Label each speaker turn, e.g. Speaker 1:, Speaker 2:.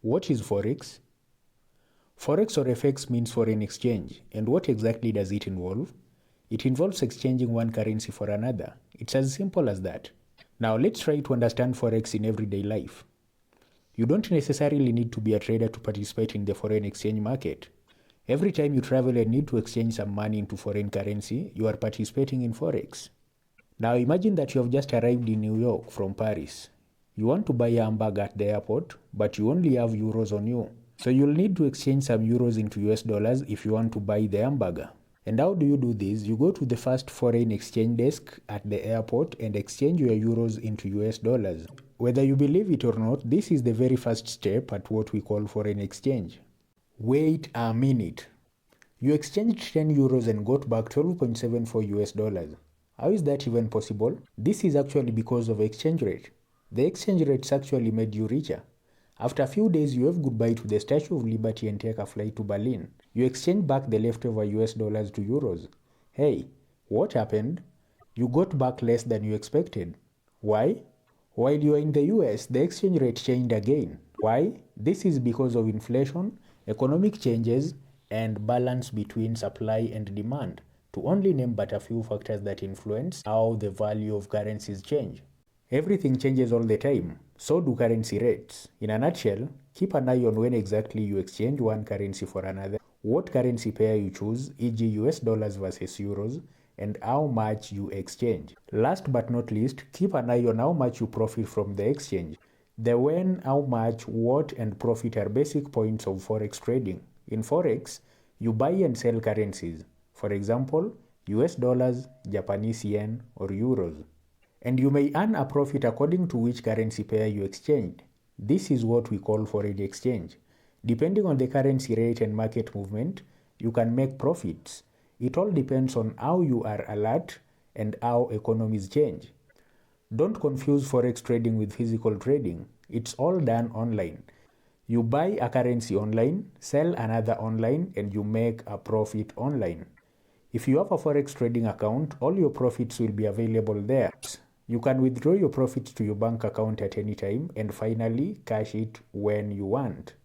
Speaker 1: What is Forex? Forex or FX means foreign exchange. And what exactly does it involve? It involves exchanging one currency for another. It's as simple as that. Now let's try to understand Forex in everyday life. You don't necessarily need to be a trader to participate in the foreign exchange market. Every time you travel and need to exchange some money into foreign currency, you are participating in Forex. Now imagine that you have just arrived in New York from Paris. You want to buy a hamburger at the airport, but you only have euros on you. So you'll need to exchange some euros into US dollars if you want to buy the hamburger. And how do you do this? You go to the first foreign exchange desk at the airport and exchange your euros into US dollars. Whether you believe it or not, this is the very first step at what we call foreign exchange. Wait a minute. You exchanged 10 euros and got back 12.74 US dollars. How is that even possible? This is actually because of exchange rate. The exchange rates actually made you richer. After a few days, you wave goodbye to the Statue of Liberty and take a flight to Berlin. You exchange back the leftover US dollars to euros. Hey, what happened? You got back less than you expected. Why? While you are in the US, the exchange rate changed again. Why? This is because of inflation, economic changes, and balance between supply and demand, to only name but a few factors that influence how the value of currencies change. Everything changes all the time, so do currency rates. In a nutshell, keep an eye on when exactly you exchange one currency for another, what currency pair you choose, e.g. US dollars versus euros, and how much you exchange. Last but not least, keep an eye on how much you profit from the exchange. The when, how much, what, and profit are basic points of Forex trading. In Forex, you buy and sell currencies. For example, US dollars, Japanese yen, or euros. And you may earn a profit according to which currency pair you exchanged. This is what we call foreign exchange. Depending on the currency rate and market movement, you can make profits. It all depends on how you are alert and how economies change. Don't confuse forex trading with physical trading. It's all done online. You buy a currency online, sell another online, and you make a profit online. If you have a forex trading account, all your profits will be available there. You can withdraw your profits to your bank account at any time and finally cash it when you want.